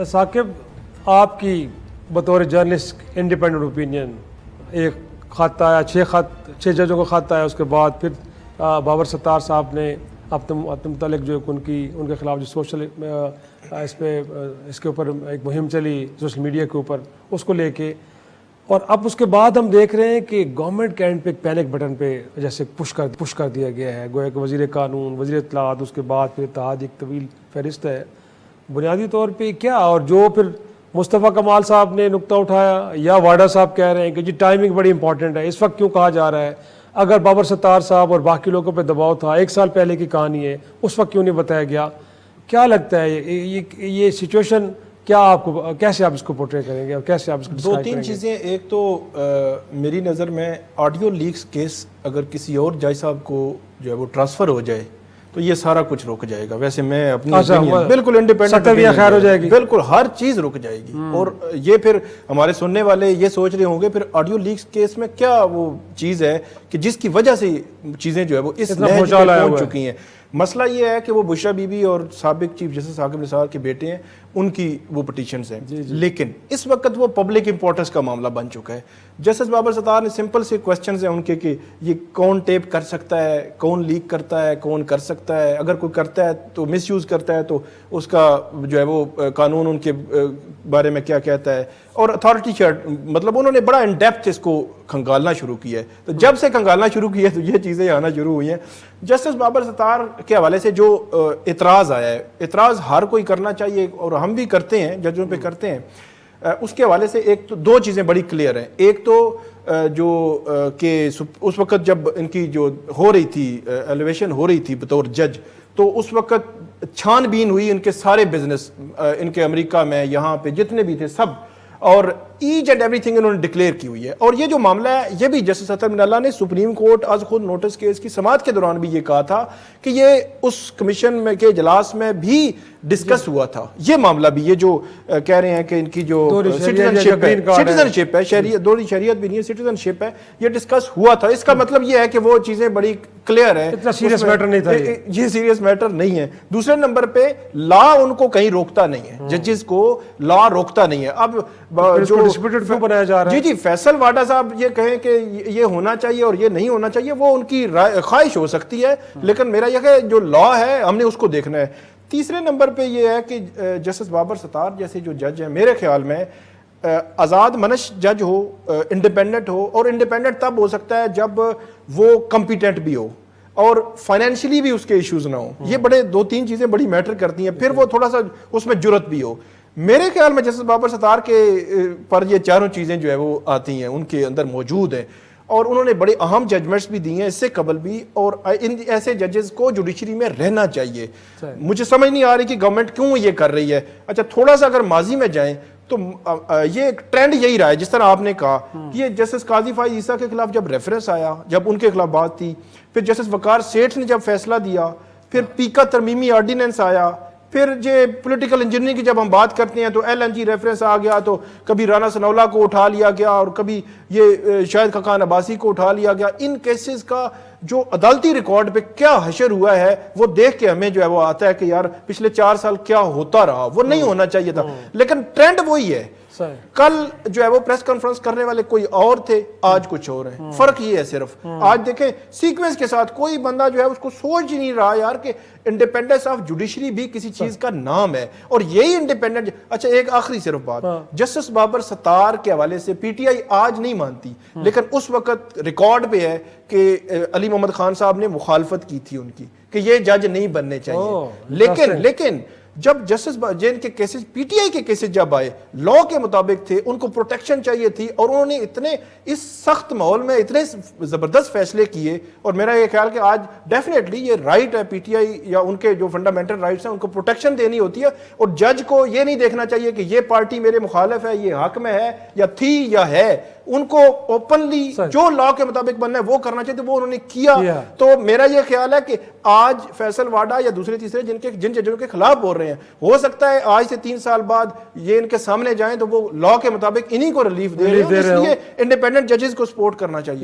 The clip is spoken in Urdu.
ثاقب آپ کی بطور جرنلسٹ انڈیپینڈنٹ اوپینین، ایک خط آیا، 6 ججوں کا خط آیا، اس کے بعد پھر بابر ستار صاحب نے اپنے متعلق جو ان کے خلاف جو سوشل اس کے اوپر ایک مہم چلی سوشل میڈیا کے اوپر، اس کو لے کے، اور اب اس کے بعد ہم دیکھ رہے ہیں کہ گورنمنٹ کے اینڈ پہ ایک پینک بٹن پہ جیسے پش کر دیا گیا ہے، گویا کہ وزیر قانون، وزیر اطلاعات، اس کے بعد پھر اتحاد، ایک طویل فہرست ہے بنیادی طور پہ کیا. اور جو پھر مصطفیٰ کمال صاحب نے نقطہ اٹھایا یا واڈا صاحب کہہ رہے ہیں کہ جی ٹائمنگ بڑی امپورٹنٹ ہے، اس وقت کیوں کہا جا رہا ہے؟ اگر بابر ستار صاحب اور باقی لوگوں پہ دباؤ تھا، 1 سال پہلے کی کہانی ہے، اس وقت کیوں نہیں بتایا گیا؟ کیا لگتا ہے یہ سچویشن کیا آپ کو، کیسے آپ اس کو پورٹری کریں گے اور کیسے آپ اس کو ڈسکرائب کریں گے؟ 2-3 چیزیں. ایک تو میری نظر میں آڈیو لیکس کیس اگر کسی اور جج صاحب کو جو ہے وہ ٹرانسفر ہو جائے تو یہ سارا کچھ رک جائے گا. ویسے میں اپنی بالکل انڈیپینڈنٹ خیر ہو جائے گی، بالکل ہر چیز رک جائے گی. اور یہ پھر ہمارے سننے والے یہ سوچ رہے ہوں گے پھر آڈیو لیکس کیس میں کیا وہ چیز ہے کہ جس کی وجہ سے چیزیں جو ہے وہ اس نہج پہ پہنچ چکی ہیں. مسئلہ یہ ہے کہ وہ بشرا بی بی اور سابق چیف جسٹس ثاقب نثار کے بیٹے ہیں، ان کی وہ پٹیشنز ہیں. لیکن اس وقت وہ پبلک امپورٹنس کا معاملہ بن چکا ہے. جسٹس بابر ستار نے سمپل سے کوسچنز ہیں ان کے کہ یہ کون ٹیپ کر سکتا ہے، کون لیک کرتا ہے، کون کر سکتا ہے، اگر کوئی کرتا ہے تو مس یوز کرتا ہے تو اس کا جو ہے وہ قانون ان کے بارے میں کیا کہتا ہے. اور اتھارٹی مطلب انہوں نے بڑا ان ڈیپتھ اس کو کھنگالنا شروع کیا ہے. تو جب سے کھنگالنا شروع کیا ہے تو یہ چیزیں آنا شروع ہوئی ہیں. جسٹس بابر ستار کے حوالے سے جو اعتراض آیا ہے، اعتراض ہر کوئی کرنا چاہیے اور ہم بھی کرتے ہیں، ججوں پہ کرتے ہیں. اس کے حوالے سے ایک تو 2 چیزیں بڑی کلیئر ہیں. ایک تو جو کہ اس وقت جب ان کی جو ہو رہی تھی ایلیویشن ہو رہی تھی بطور جج، تو اس وقت چھان بین ہوئی ان کے سارے بزنس، ان کے امریکہ میں یہاں پہ جتنے بھی تھے سب، اور ایچ اینڈ ایوری تھنگ انہوں نے ڈکلیئر کی ہوئی ہے. اور یہ جو معاملہ ہے یہ بھی جسٹس اطہر من اللہ نے سپریم کورٹ آج خود نوٹس کیس کی سماعت کے دوران بھی یہ کہا تھا کہ یہ اس کمیشن میں کے اجلاس میں بھی ڈسکس ہوا تھا. یہ معاملہ بھی یہ جو کہہ رہے ہیں کہ ان کی جو سٹیزنشپ ہے، دوہری شہریت بھی نہیں ہے، سٹیزنشپ ہے، یہ ڈسکس ہوا تھا. اس کا مطلب یہ ہے کہ وہ چیزیں بڑی کلیئر ہیں، اتنا سیریس میٹر نہیں تھا، یہ سیریس میٹر نہیں ہے. دوسرے نمبر پہ لا ان کو کہیں روکتا نہیں ہے، ججز کو لا روکتا نہیں ہے. اب جو ڈسپیوٹڈ کیوں بنایا جا رہا ہے؟ جی فیصل واڈا صاحب یہ کہیں کہ یہ ہونا چاہیے اور یہ نہیں ہونا چاہیے، وہ ان کی خواہش ہو سکتی ہے، لیکن میرا یہ کہ جو لا ہے ہم نے اس کو دیکھنا ہے. تیسرے نمبر پہ یہ ہے کہ جسٹس بابر ستار جیسے جو جج ہیں میرے خیال میں آزاد منش جج ہو، انڈیپینڈنٹ ہو، اور انڈیپینڈنٹ تب ہو سکتا ہے جب وہ کمپیٹنٹ بھی ہو اور فائنینشلی بھی اس کے ایشوز نہ ہوں. یہ بڑے 2-3 چیزیں بڑی میٹر کرتی ہیں. پھر وہ تھوڑا سا اس میں جرت بھی ہو. میرے خیال میں جسٹس بابر ستار کے پر یہ چاروں چیزیں جو ہے وہ آتی ہیں، ان کے اندر موجود ہیں، اور انہوں نے بڑے اہم ججمنٹس بھی دی ہیں اس سے قبل بھی. اور ان ایسے ججز کو جوڈیشری میں رہنا چاہیے. مجھے سمجھ نہیں آ رہی کہ گورنمنٹ کیوں یہ کر رہی ہے. اچھا تھوڑا سا اگر ماضی میں جائیں تو یہ ٹرینڈ یہی رہا ہے جس طرح آپ نے کہا کہ یہ جسٹس قاضی فائز عیسیٰ کے خلاف جب ریفرنس آیا، جب ان کے خلاف بات تھی، پھر جسٹس وقار سیٹھ نے جب فیصلہ دیا، پھر پیکا ترمیمی آرڈیننس آیا، پھر یہ پولیٹیکل انجینئرنگ کی جب ہم بات کرتے ہیں تو ایل این جی ریفرنس آ گیا، تو کبھی رانا ثناءاللہ کو اٹھا لیا گیا اور کبھی یہ شاہد خاقان عباسی کو اٹھا لیا گیا. ان کیسز کا جو عدالتی ریکارڈ پہ کیا حشر ہوا ہے وہ دیکھ کے ہمیں جو ہے وہ آتا ہے کہ یار پچھلے 4 سال کیا ہوتا رہا. وہ نہیں ہونا چاہیے تھا، لیکن ٹرینڈ وہی ہے. کل جو ہے وہ پریس کانفرنس کرنے والے کوئی اور تھے، آج کچھ اور ہیں. فرق یہ ہے صرف آج دیکھیں سیکوینس کے ساتھ کوئی بندہ جو ہے اس کو سوچ ہی نہیں رہا یار کہ انڈیپینڈنس آف جوڈیشری بھی کسی چیز کا نام ہے، اور یہی انڈیپینڈنٹ. اچھا ایک آخری صرف بات، جسٹس بابر ستار کے حوالے سے پی ٹی آئی آج نہیں مانتی، لیکن اس وقت ریکارڈ پہ ہے کہ علی محمد خان صاحب نے مخالفت کی تھی ان کی کہ یہ جج نہیں بننے چاہیے. لیکن جب جسٹس جین کے کیسز پی ٹی آئی کے کیسز جب آئے لا کے مطابق تھے، ان کو پروٹیکشن چاہیے تھی، اور انہوں نے اتنے اس سخت ماحول میں اتنے زبردست فیصلے کیے. اور میرا یہ خیال کہ آج ڈیفینیٹلی یہ رائٹ ہے پی ٹی آئی یا ان کے جو فنڈامنٹل رائٹس ہیں ان کو پروٹیکشن دینی ہوتی ہے. اور جج کو یہ نہیں دیکھنا چاہیے کہ یہ پارٹی میرے مخالف ہے، یہ حق میں ہے یا تھی یا ہے. ان کو اوپنلی جو لا کے مطابق بننا ہے وہ کرنا چاہیے، وہ انہوں نے کیا. تو میرا یہ خیال ہے کہ آج فیصل واڈا یا دوسرے تیسرے جن ججوں کے خلاف بول رہے ہیں، ہو سکتا ہے آج سے 3 سال بعد یہ ان کے سامنے جائیں تو وہ لا کے مطابق انہی کو ریلیف دے رہے ہیں. اس لیے انڈیپینڈنٹ ججز کو سپورٹ کرنا چاہیے.